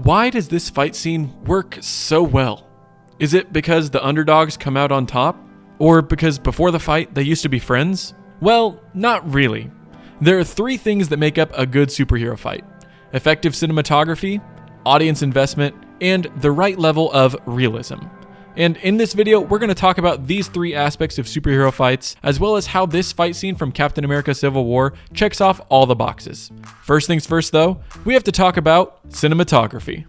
why does this fight scene work so well? Is it because the underdogs come out on top? Or because before the fight they used to be friends? Well, not really. There are three things that make up a good superhero fight: effective cinematography, audience investment, and the right level of realism. And in this video, we're going to talk about these three aspects of superhero fights, as well as how this fight scene from Captain America Civil War checks off all the boxes. First things first though, we have to talk about cinematography.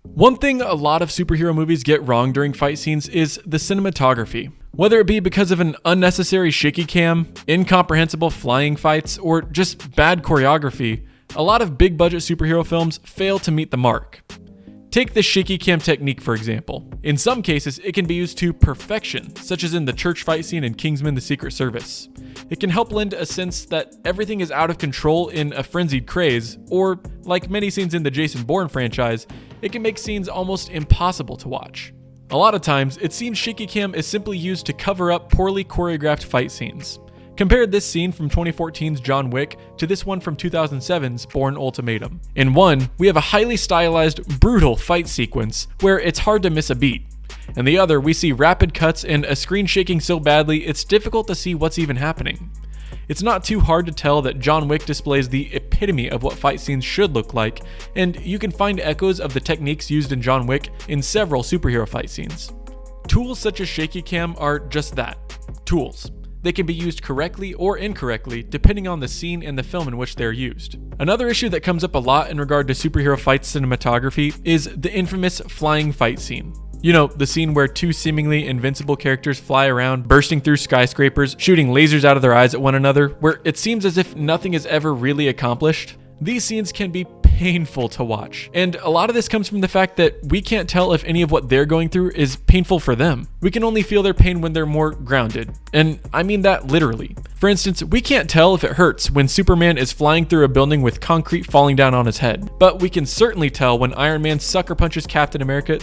One thing a lot of superhero movies get wrong during fight scenes is the cinematography. Whether it be because of an unnecessary shaky cam, incomprehensible flying fights, or just bad choreography, a lot of big budget superhero films fail to meet the mark. Take the shaky cam technique for example. In some cases, it can be used to perfection, such as in the church fight scene in Kingsman: The Secret Service. It can help lend a sense that everything is out of control in a frenzied craze, or, like many scenes in the Jason Bourne franchise, it can make scenes almost impossible to watch. A lot of times, it seems shaky cam is simply used to cover up poorly choreographed fight scenes. Compare this scene from 2014's John Wick to this one from 2007's Bourne Ultimatum. In one, we have a highly stylized, brutal fight sequence where it's hard to miss a beat. In the other, we see rapid cuts and a screen shaking so badly it's difficult to see what's even happening. It's not too hard to tell that John Wick displays the epitome of what fight scenes should look like, and you can find echoes of the techniques used in John Wick in several superhero fight scenes. Tools such as shaky cam are just that, tools. They can be used correctly or incorrectly depending on the scene and the film in which they're used. Another issue that comes up a lot in regard to superhero fight cinematography is the infamous flying fight scene. You know, the scene where two seemingly invincible characters fly around, bursting through skyscrapers, shooting lasers out of their eyes at one another, where it seems as if nothing is ever really accomplished. These scenes can be painful to watch, and a lot of this comes from the fact that we can't tell if any of what they're going through is painful for them. We can only feel their pain when they're more grounded, and I mean that literally. For instance, we can't tell if it hurts when Superman is flying through a building with concrete falling down on his head, but we can certainly tell when Iron Man sucker punches Captain America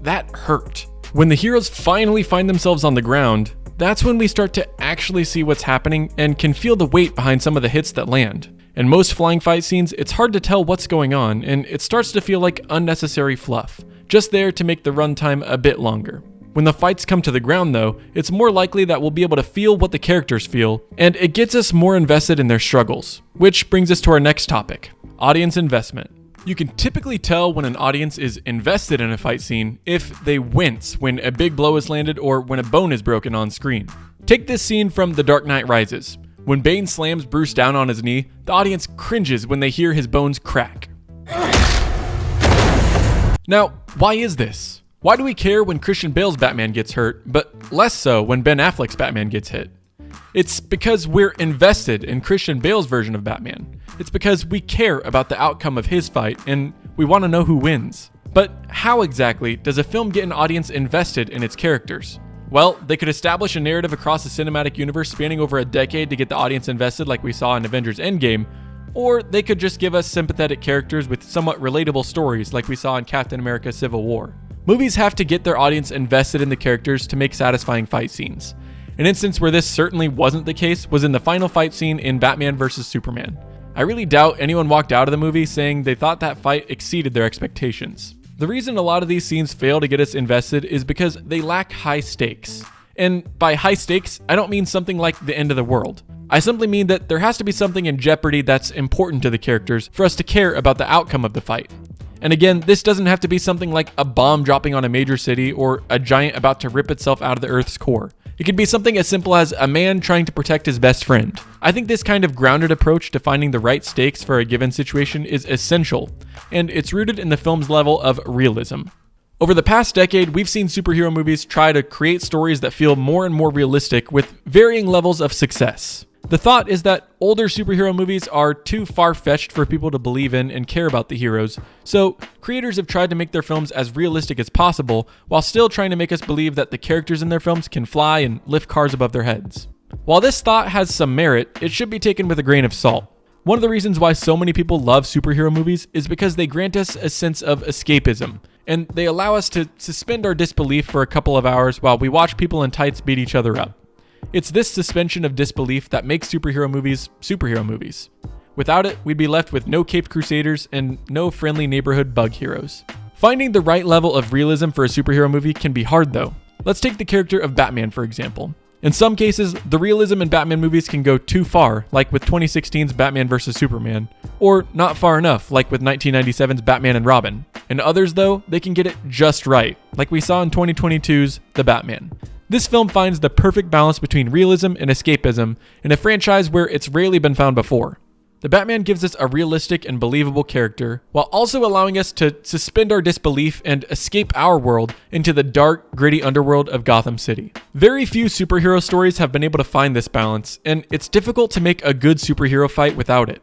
that hurt. When the heroes finally find themselves on the ground, that's when we start to actually see what's happening and can feel the weight behind some of the hits that land. In most flying fight scenes, it's hard to tell what's going on, and it starts to feel like unnecessary fluff, just there to make the runtime a bit longer. When the fights come to the ground though, it's more likely that we'll be able to feel what the characters feel, and it gets us more invested in their struggles. Which brings us to our next topic, audience investment. You can typically tell when an audience is invested in a fight scene if they wince when a big blow is landed or when a bone is broken on screen. Take this scene from The Dark Knight Rises. When Bane slams Bruce down on his knee, the audience cringes when they hear his bones crack. Now, why is this? Why do we care when Christian Bale's Batman gets hurt, but less so when Ben Affleck's Batman gets hit? It's because we're invested in Christian Bale's version of Batman. It's because we care about the outcome of his fight and we want to know who wins. But how exactly does a film get an audience invested in its characters? Well, they could establish a narrative across the cinematic universe spanning over a decade to get the audience invested like we saw in Avengers Endgame, or they could just give us sympathetic characters with somewhat relatable stories like we saw in Captain America Civil War. Movies have to get their audience invested in the characters to make satisfying fight scenes. An instance where this certainly wasn't the case was in the final fight scene in Batman vs. Superman. I really doubt anyone walked out of the movie saying they thought that fight exceeded their expectations. The reason a lot of these scenes fail to get us invested is because they lack high stakes. And by high stakes, I don't mean something like the end of the world. I simply mean that there has to be something in jeopardy that's important to the characters for us to care about the outcome of the fight. And again, this doesn't have to be something like a bomb dropping on a major city or a giant about to rip itself out of the Earth's core. It could be something as simple as a man trying to protect his best friend. I think this kind of grounded approach to finding the right stakes for a given situation is essential, and it's rooted in the film's level of realism. Over the past decade, we've seen superhero movies try to create stories that feel more and more realistic with varying levels of success. The thought is that older superhero movies are too far-fetched for people to believe in and care about the heroes, so creators have tried to make their films as realistic as possible while still trying to make us believe that the characters in their films can fly and lift cars above their heads. While this thought has some merit, it should be taken with a grain of salt. One of the reasons why so many people love superhero movies is because they grant us a sense of escapism, and they allow us to suspend our disbelief for a couple of hours while we watch people in tights beat each other up. It's this suspension of disbelief that makes superhero movies superhero movies. Without it, we'd be left with no caped crusaders and no friendly neighborhood bug heroes. Finding the right level of realism for a superhero movie can be hard though. Let's take the character of Batman for example. In some cases, the realism in Batman movies can go too far, like with 2016's Batman vs. Superman, or not far enough, like with 1997's Batman and Robin. In others though, they can get it just right, like we saw in 2022's The Batman. This film finds the perfect balance between realism and escapism in a franchise where it's rarely been found before. The Batman gives us a realistic and believable character, while also allowing us to suspend our disbelief and escape our world into the dark, gritty underworld of Gotham City. Very few superhero stories have been able to find this balance, and it's difficult to make a good superhero fight without it.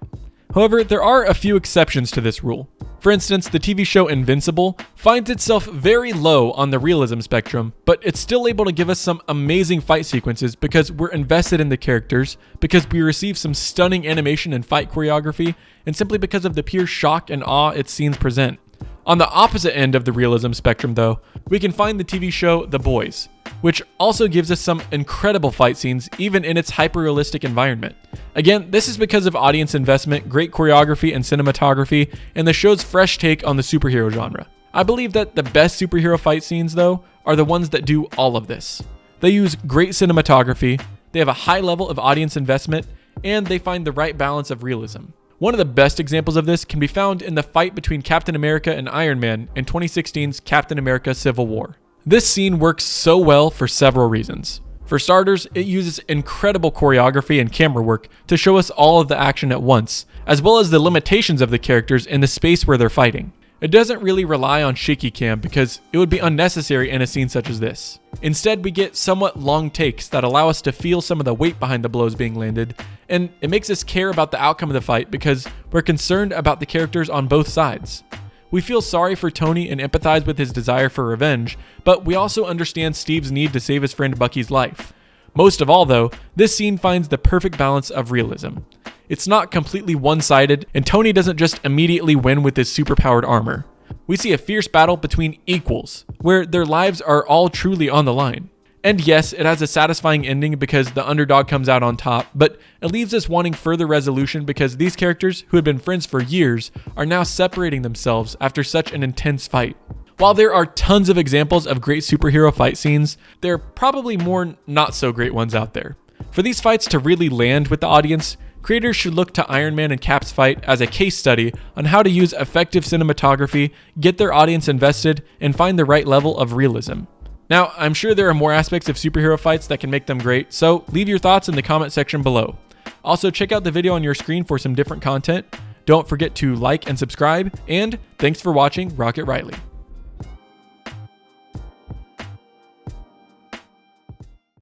However, there are a few exceptions to this rule. For instance, the TV show Invincible finds itself very low on the realism spectrum, but it's still able to give us some amazing fight sequences because we're invested in the characters, because we receive some stunning animation and fight choreography, and simply because of the pure shock and awe its scenes present. On the opposite end of the realism spectrum though, we can find the TV show The Boys, which also gives us some incredible fight scenes even in its hyper-realistic environment. Again, this is because of audience investment, great choreography and cinematography, and the show's fresh take on the superhero genre. I believe that the best superhero fight scenes though are the ones that do all of this. They use great cinematography, they have a high level of audience investment, and they find the right balance of realism. One of the best examples of this can be found in the fight between Captain America and Iron Man in 2016's Captain America Civil War. This scene works so well for several reasons. For starters, it uses incredible choreography and camera work to show us all of the action at once, as well as the limitations of the characters in the space where they're fighting. It doesn't really rely on shaky cam because it would be unnecessary in a scene such as this. Instead, we get somewhat long takes that allow us to feel some of the weight behind the blows being landed, and it makes us care about the outcome of the fight because we're concerned about the characters on both sides. We feel sorry for Tony and empathize with his desire for revenge, but we also understand Steve's need to save his friend Bucky's life. Most of all though, this scene finds the perfect balance of realism. It's not completely one-sided, and Tony doesn't just immediately win with his superpowered armor. We see a fierce battle between equals, where their lives are all truly on the line. And yes, it has a satisfying ending because the underdog comes out on top, but it leaves us wanting further resolution because these characters, who had been friends for years, are now separating themselves after such an intense fight. While there are tons of examples of great superhero fight scenes, there are probably more not so great ones out there. For these fights to really land with the audience, creators should look to Iron Man and Cap's fight as a case study on how to use effective cinematography, get their audience invested, and find the right level of realism. Now, I'm sure there are more aspects of superhero fights that can make them great, so leave your thoughts in the comment section below. Also, check out the video on your screen for some different content. Don't forget to like and subscribe, and thanks for watching Rocket Riley.